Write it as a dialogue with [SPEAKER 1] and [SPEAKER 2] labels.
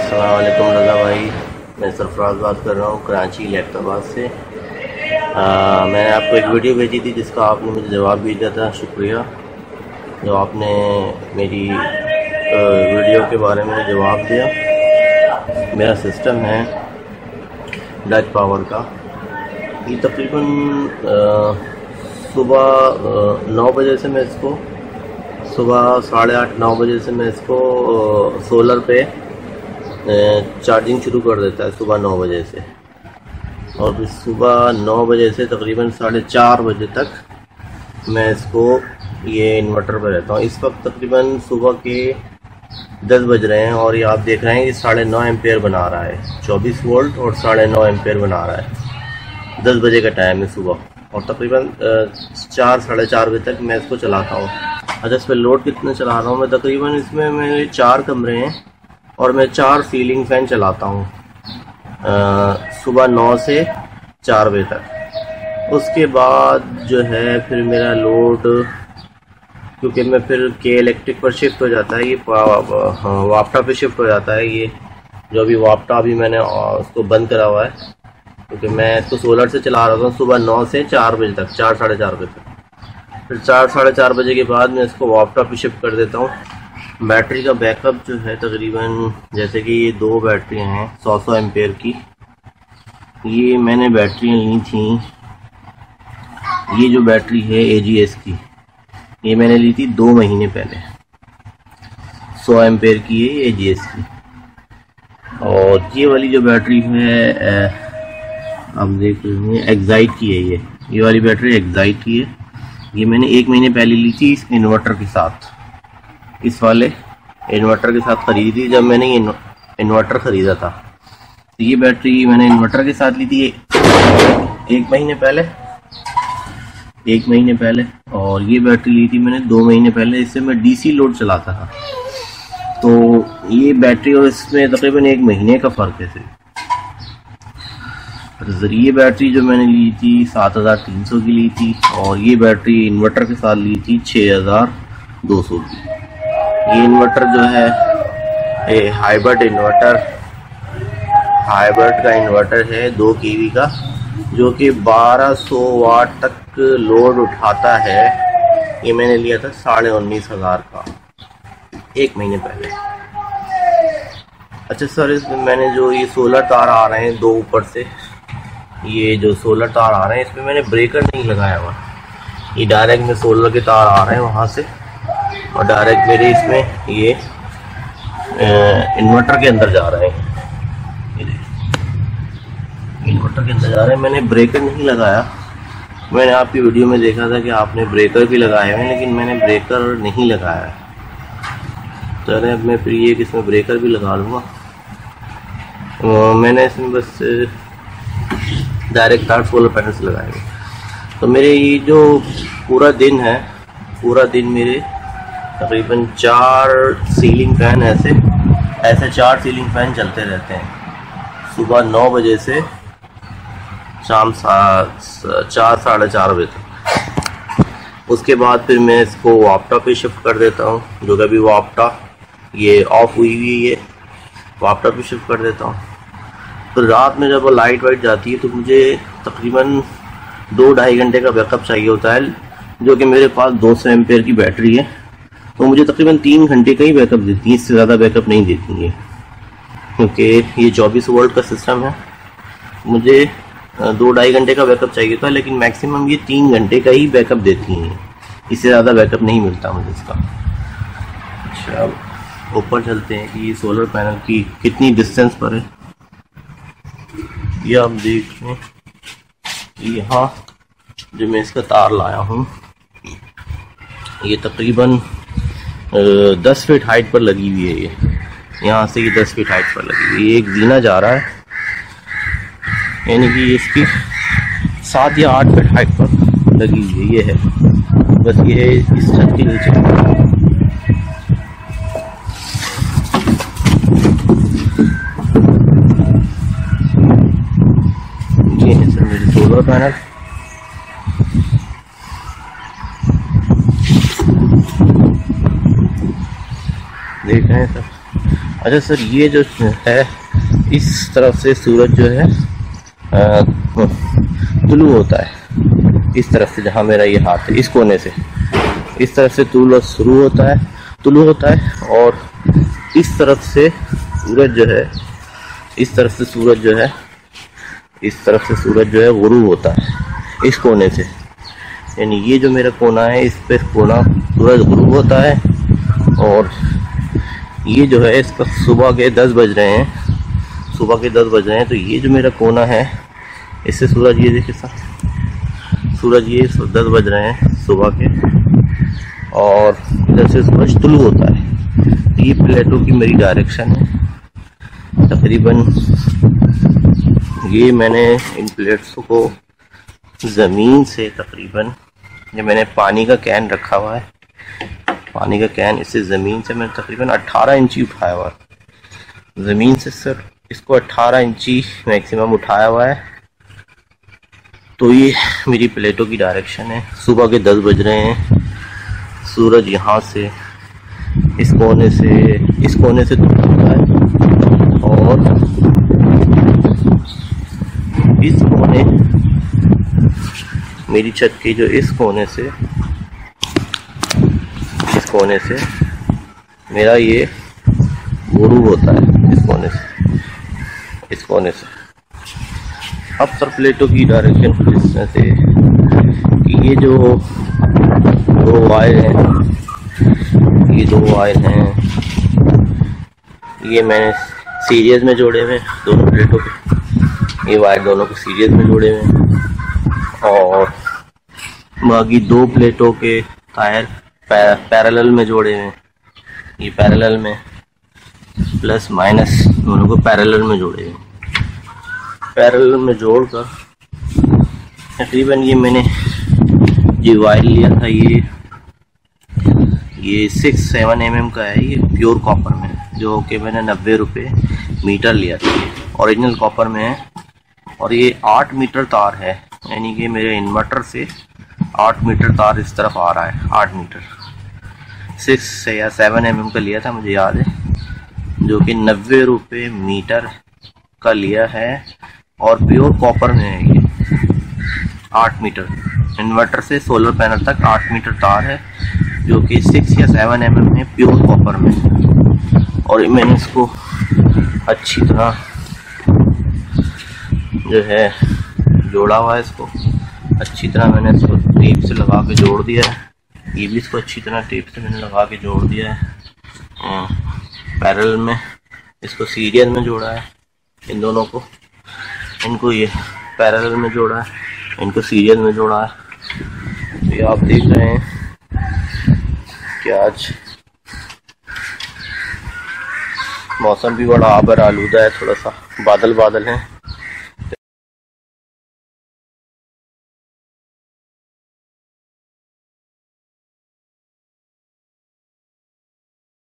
[SPEAKER 1] अस्सलाम वालेकुम रज़ा भाई, मैं सरफराज बात कर रहा हूँ कराची इलेक्ट्राबाद से। मैंने आपको एक वीडियो भेजी थी जिसका आपने मुझे जवाब भेजा था, शुक्रिया। जो आपने मेरी वीडियो के बारे में जवाब दिया। मेरा सिस्टम है डच पावर का। ये तकरीबन सुबह 9 बजे से मैं इसको सुबह 8:30-9 बजे से मैं इसको सोलर पे चार्जिंग शुरू कर देता है सुबह 9 बजे से, और फिर सुबह 9 बजे से तकरीबन 4:30 बजे तक मैं इसको ये इन्वर्टर पर रहता हूँ। इस वक्त तकरीबन सुबह के 10 बज रहे हैं और ये आप देख रहे हैं कि 9.5 एम्पेयर बना रहा है। 24 वोल्ट और 9.5 एम्पेयर बना रहा है। 10 बजे का टाइम है सुबह, और तकरीबन 4-4:30 बजे तक मैं इसको चलाता हूँ। अच्छा, इस पर लोड कितने चला रहा हूँ मैं? तकरीबन इसमें मेरे 4 कमरे हैं और मैं 4 सीलिंग फैन चलाता हूँ सुबह 9 से 4 बजे तक। उसके बाद जो है फिर मेरा लोड, क्योंकि मैं फिर के इलेक्ट्रिक पर शिफ्ट हो जाता है, ये वापटा पे शिफ्ट हो जाता है। ये जो अभी वापटा अभी मैंने उसको बंद करा हुआ है, क्योंकि मैं इसको सोलर से चला रहा था सुबह 9 से 4 बजे तक, 4-4:30 बजे तक। फिर 4-4:30 बजे के बाद मैं इसको वापटा पे शिफ्ट कर देता हूँ। बैटरी का बैकअप जो है तकरीबन, जैसे कि ये 2 बैटरियाँ हैं 100 एम्पेयर की। ये मैंने बैटरियाँ ली थी, ये जो बैटरी है AGS की, ये मैंने ली थी 2 महीने पहले। 100 एम्पेयर की है AGS की। और ये वाली जो बैटरी है आप देख रहे हैं एक्साइट की है। ये वाली बैटरी एक्साइट की है। ये मैंने 1 महीने पहले ली थी इस इन्वर्टर के साथ, इस वाले इन्वर्टर के साथ खरीदी थी जब मैंने ये इन्वर्टर ख़रीदा था। तो ये बैटरी मैंने इन्वर्टर के साथ ली थी 1 महीने पहले, 1 महीने पहले। और ये बैटरी ली थी मैंने 2 महीने पहले। इससे मैं DC लोड चलाता था। तो ये बैटरी और इसमें तकरीबन 1 महीने का फ़र्क है सिर्फ। ये बैटरी जो मैंने ली थी 7300 की ली थी, और ये बैटरी इन्वर्टर के साथ ली थी 6200 की। ये इन्वर्टर जो है हाइब्रिड का इन्वर्टर है 2 kV का, जो कि 1200 वाट तक लोड उठाता है। ये मैंने लिया था 19,500 का 1 महीने पहले। अच्छा सर, इसमें मैंने जो ये सोलर तार आ रहे हैं 2 ऊपर से, ये जो सोलर तार आ रहे हैं इसमें मैंने ब्रेकर नहीं लगाया हुआ। ये डायरेक्ट में सोलर के तार आ रहे हैं वहाँ से, और डायरेक्ट मेरे इसमें ये इन्वर्टर के अंदर जा रहे हैं। इन्वर्टर के अंदर जा रहे हैं। मैंने ब्रेकर नहीं लगाया। मैंने आपकी वीडियो में देखा था कि आपने ब्रेकर भी लगाए हैं, लेकिन मैंने ब्रेकर नहीं लगाया। तो अरे अब मैं फिर ये कि इसमें ब्रेकर भी लगा लूँगा। मैंने इसमें बस डायरेक्ट तार सोलर पैनल से लगाए हैं। तो मेरे ये जो पूरा दिन है, पूरा दिन मेरे तकरीबन 4 सीलिंग फैन ऐसे 4 सीलिंग फैन चलते रहते हैं सुबह 9 बजे से शाम 4-4:30 बजे तक। उसके बाद फिर मैं इसको वापटा पे शिफ्ट कर देता हूँ, जो कि अभी वापटा ये ऑफ हुई हुई है, वापटा पे शिफ्ट कर देता हूँ। तो रात में जब वो लाइट वाइट जाती है तो मुझे तकरीबन 2-2.5 घंटे का बैकअप चाहिए होता है, जो कि मेरे पास 200 एम्पेयर की बैटरी है। तो मुझे तकरीबन 3 घंटे का ही बैकअप देती है, इससे ज़्यादा बैकअप नहीं देती है, क्योंकि ये 24 वोल्ट का सिस्टम है। मुझे 2-2.5 घंटे का बैकअप चाहिए था, लेकिन मैक्सिमम ये 3 घंटे का ही बैकअप देती हैं। इससे ज़्यादा बैकअप नहीं मिलता मुझे इसका। अच्छा, ऊपर चलते हैं कि ये सोलर पैनल की कितनी डिस्टेंस पर है। ये आप देख रहे हैं, यहाँ जो मैं इसका तार लाया हूँ, ये तकरीबन 10 फीट हाइट पर लगी हुई है। ये यहाँ से ये 10 फीट हाइट पर लगी हुई है। एक जीना जा रहा है, यानी कि इसकी 7 या 8 फीट हाइट पर लगी हुई है। ये है, बस ये है इस छत के नीचे। ये है सर मेरे सोलर पैनल। देख रहे हैं सर, अच्छा सर, ये जो है इस तरफ से सूरज जो है तुलू होता है, इस तरफ से जहाँ मेरा ये हाथ है, इस कोने से इस तरफ से तुलू होता है और इस तरफ से सूरज जो है, इस तरफ से सूरज जो है, इस तरफ से सूरज जो है गुरूब होता है इस कोने से। यानी ये जो मेरा कोना है, इस पे कोना सूरज गुरूब होता है और ये जो है इस पर सुबह के 10 बज रहे हैं, तो ये जो मेरा कोना है इससे सूरज, ये देखिए सर, सूरज ये 10 बज रहे हैं सुबह के और इधर से सूरज तुलू होता है। ये प्लेटों की मेरी डायरेक्शन है। तकरीबन ये मैंने इन प्लेट्स को ज़मीन से तकरीबन, ये मैंने पानी का कैन रखा हुआ है, पानी का कैन, इससे ज़मीन से मैंने तकरीबन 18 इंची उठाया हुआ है ज़मीन से सर। इसको 18 इंची मैक्सिमम उठाया हुआ है। तो ये मेरी प्लेटों की डायरेक्शन है। सुबह के 10 बज रहे हैं, सूरज यहाँ से इस कोने से तुलता है और इस कोने, मेरी छत के जो इस कोने से मेरा ये गुरूब होता है, इस कोने से। अब सर प्लेटों की डायरेक्शन इस तरह से कि ये जो दो वायर हैं, ये मैंने सीरीज में जोड़े हुए दोनों प्लेटों के, ये वायर दोनों को सीरीज में जोड़े हुए और बाकी 2 प्लेटों के तार पैरेलल में जोड़े हुए हैं। ये पैरेलल में प्लस माइनस दोनों को पैरेलल में जोड़े हुए हैं। पैरेलल में जोड़कर तकरीबन ये मैंने जो वायर लिया था ये 6-7 mm का है, ये प्योर कॉपर में, जो कि मैंने 90 रुपये मीटर लिया था, ओरिजिनल कॉपर में है। और ये 8 मीटर तार है, यानी कि मेरे इन्वर्टर से 8 मीटर तार इस तरफ आ रहा है। 8 मीटर 6 या 7 mm का लिया था, मुझे याद है, जो कि 90 रुपये मीटर का लिया है और प्योर कॉपर में है। ये 8 मीटर इन्वर्टर से सोलर पैनल तक 8 मीटर तार है, जो कि 6 या 7 mm में प्योर कॉपर में। और मैंने इसको अच्छी तरह जो है जोड़ा हुआ है, इसको अच्छी तरह मैंने इसको टेप से लगा के जोड़ दिया है। ये भी इसको अच्छी तरह टेप से मैंने लगा के जोड़ दिया है। पैरेलल में इसको सीरियल में जोड़ा है, इन दोनों को, इनको ये पैरेलल में जोड़ा है, इनको सीरियल में जोड़ा है। तो ये आप देख रहे हैं कि आज मौसम भी बड़ा आबर आलूदा है, थोड़ा सा बादल है।